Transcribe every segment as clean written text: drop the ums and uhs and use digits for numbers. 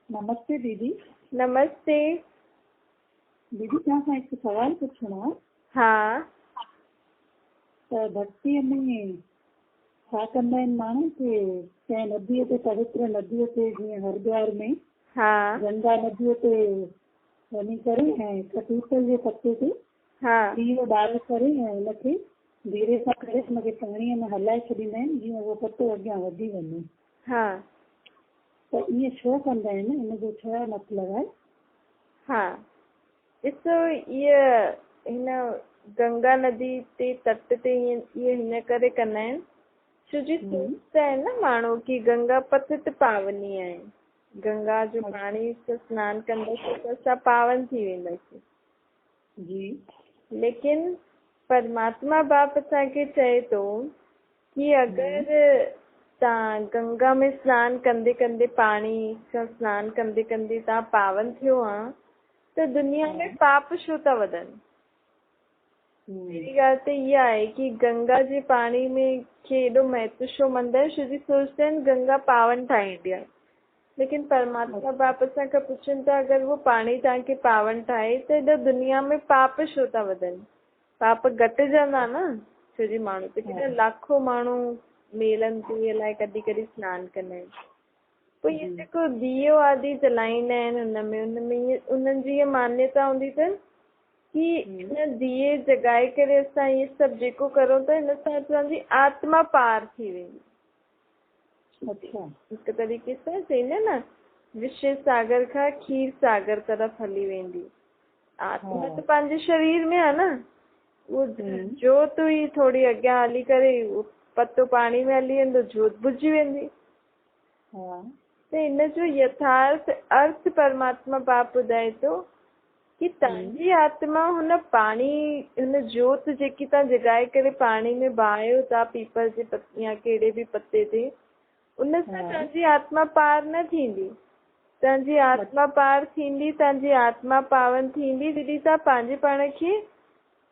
नमस्ते दीदी। नमस्ते। दीदी तव्हां हिकु सवाल पुछणो आहे। हाँ। त भक्तीअ में छा कंदा आहिनि माण्हू के कंहिं नदीअ ते, पवित्र नदीअ ते, जीअं हरिद्वार में हाँ। गंगा नदीअ ते वञी करे ऐं हिकु पीपल जे पते ते हाँ। ॾीओ ॿारे करे ऐं हुनखे धीरे सां करे हुनखे पाणीअ में हलाए छॾींदा आहिनि जीअं उहो पतो अॻियां वधी वञे। हाँ। त ईअं छो कंदा आहिनि, हिनजो छा मतिलबु आहे? हाँ, ॾिसो, इहा हिन गंगा नदी ते तट ते इहे हिन करे कंदा आहिनि छो जी सोचता आहिनि न माण्हू की गंगा पतित पावनी आहे। गंगा जो पाणी सां सनानु कंदासीं त असां पावन थी वेंदासीं जी। लेकिन परमात्मा बाप असांखे चए थो कि अगरि तव्हां गंगा में सनानु कंदे कंदे, पाणी सां सनानु कंदे कंदे तव्हां पावन थियो आहे त दुनिया में पाप छो था वधनि। मेरी ॻाल्हि त इहा आहे कि गंगा जे पाणी में खे एॾो महत्व छो मंदा आहिनि, छो जी सोचते आहिनि गंगा पावन ठाहींदी आहे। लेकिन परमात्मा बाप असांखां पुछनि था अगरि वो पाणी तव्हांखे पावन ठाहे त एॾो दुनिया में पाप छो था वधनि। पाप घटिजंदा न, छो जी माण्हू त केॾा लाखों माण्हू मेलनि ते अलाए कॾहिं कॾहिं सनानु कंदा आहिनि। पोइ इहे जेको दीयो आदि जलाईंदा आहिनि उनमें उन्हनि जी इहा मान्यता हूंदी अथनि कि हिन दीये जॻाए करे असां इहे सभु जेको करूं था हिन सां असांजी आत्मा पार थी वेंदी। हिकु तरीक़े सां चईंदा न, विषय सागर खां खीर सागर तरफ़ हली वेंदी। आत्मा त पंहिंजे शरीर में आहे न, वो जोत हुई थोड़ी अॻियां हली करे पतो पाणी में हली वेंदो, जोत बुझी वेंदी। त इन जो यथार्थ अर्थ परमात्मा बाप ॿुधाए थो कि तव्हांजी आत्मा हुन पाणी, हुन जोत जेकी तव्हां जॻाए करे पाणी में बाहियो था पीपल जे या कहिड़े बि पते ते, उन सां तव्हांजी आत्मा पार न थींदी। तव्हांजी आत्मा पार थींदी, तव्हांजी आत्मा पावन थींदी जॾहिं तव्हां पंहिंजे पाण खे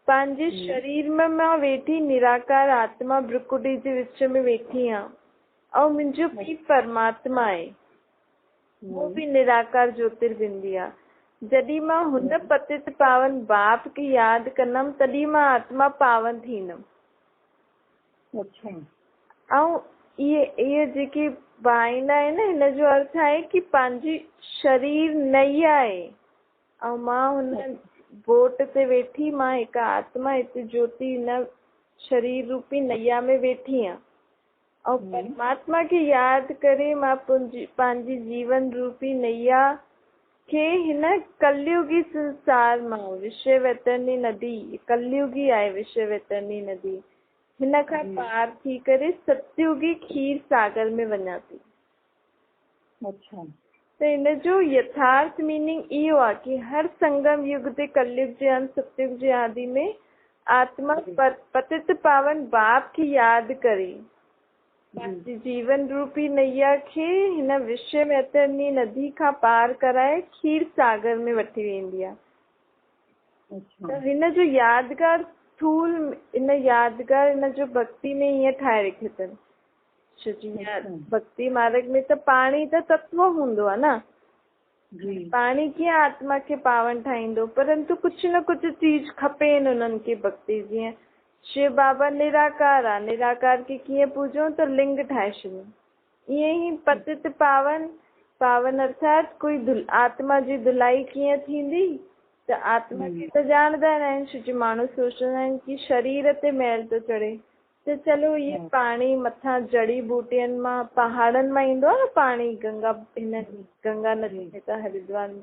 पंहिंजे शरीर में मां वेठी निराकार आत्मा भ्रुकुटी जे विच में वेठी आहियां ऐं मुंहिंजो पीउ परमात्मा आहे, वो बि निराकार ज्योतिर्बिंदी आहे। जॾहिं मां हुन पतित पावन बाप खे यादि कंदमि तॾहिं मां आत्मा पावन थींदमि। ऐं इहे जेके बाहींदा आहिनि हिन जो अर्थ आहे कि पंहिंजी शरीर नैया आहे ऐं मां हुन बोट ते वेठी, मां हिकु आत्मा हिते ज्योति हिन शरीर रूपी नैया में वेठी आहियां ऐं परमात्मा खे यादि करे मां पंहिंजी जीवन रूपी नैया खे हिन कलयुगी संसार मां, विश्व वैतरणी नदी कलयुगी आहे, विश्व वैतरणी नदी हिन खां पार थी करे सतयुगी खीर सागर में वञा थी। त इन जो यथार्थ मीनिंग इहो आहे कि हर संगम युग ते, कलयुग जे अंत, सतयुग जे आदि में आत्मा पतित पावन बाप की यादि करे पंहिंजी जीवन रूपी नैया खे हिन विश्व वैतरणी नदी खां पार कराए खीर सागर में वठी वेंदी आहे। त हिन जो यादगार स्थूल, इन यादगार इन जो भक्ति में हीअं ठाहे रखियो अथनि। भक्ति मार्ग में त पाणी त तत्व हूंदो आहे न, पाणी कीअं आत्मा खे पावन ठाहींदो, परंतु कुझु न कुझु चीज खपेनि उन्हनि खे भक्ति। जीअं शिव बाबा निराकार आहे, निराकार खे कीअं पूजो त लिंग ठाहे छॾियो। ईअं ई पतित पावन, पावन अर्थात कोई आत्मा जी धुलाई कीअं थींदी त आत्मा खे त ॼाणंदा आहिनि, छो जो माण्हू सोचंदा आहिनि कि शरीर ते मैल थो चढ़े त चलो इहे पाणी मथां जड़ी बूटियुनि मां, पहाड़नि मां ईंदो आहे न पाणी, गंगा नदी में त हरिद्वार में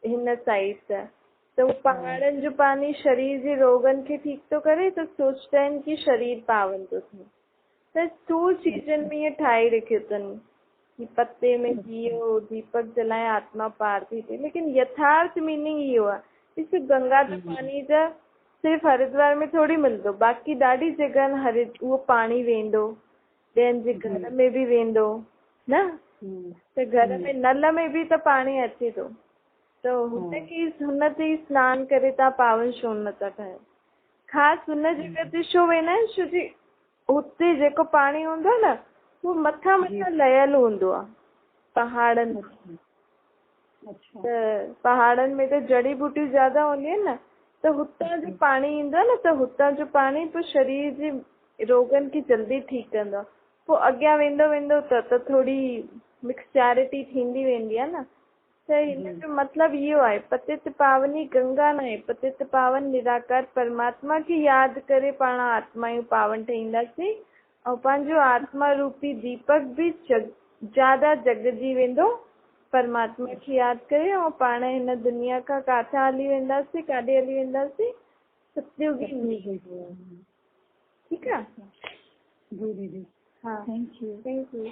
हिन साइड त उहो पहाड़नि जो पानी शरीर जे रोगनि खे ठीकु थो करे त सोचता आहिनि कि शरीर पावन थो थिए। त स्थूल चीजनि में इहे ठाहे रखियो अथनि कि पत्ते में दियो दीपक जलाए आत्मा पार थी थिए, लेकिन यथार्थ मीनिंग इहो आहे। ॾिस, गंगा जो पानी त सिर्फ़ु हरिद्वार में थोड़ी मिलंदो, बाक़ी ॾाढी जॻहनि उहो पाणी वेंदो, ॿियनि जे घर में बि वेंदो न, त घर में नल में बि त पाणी अचे थो, त हुन ते ई सनानु करे तव्हां पावन छो नथा ठाहियो। ख़ासि हुन जॻह ते छो वेंदा आहिनि, छो जी हुते जेको पाणी हूंदो आहे न उहो मथां लहियल हूंदो आहे पहाड़नि में, अच्छा। त पहाड़नि में त जड़ी बूटियूं ज्यादा हूंदियूं आहिनि न, त हुतां जो पाणी ईंदो आहे न, त हुतां जो पाणी पोइ शरीर जे रोगनि खे जल्दी ठीकु कंदो आहे। पोइ अॻियां वेंदो वेंदो त थोड़ी मिक्सचैरिटी थींदी वेंदी आहे न। त हिन जो मतिलबु इहो आहे, पतित पावनी गंगा न आहे, पतित पावन निराकार परमात्मा खे यादि करे पाण आत्मायूं पावन ठहींदासीं, ऐं पंहिंजो आत्मा रूपी दीपक बि ज्यादा जगजी वेंदो परमात्मा खे यादि करे। ऐं पाण हिन दुनिया खां काथां हली वेंदासीं, काॾे हली वेंदासीं? सतयुगी में। ठीकु आहे? जी दीदी। हाँ, थैंक यू। Thank you.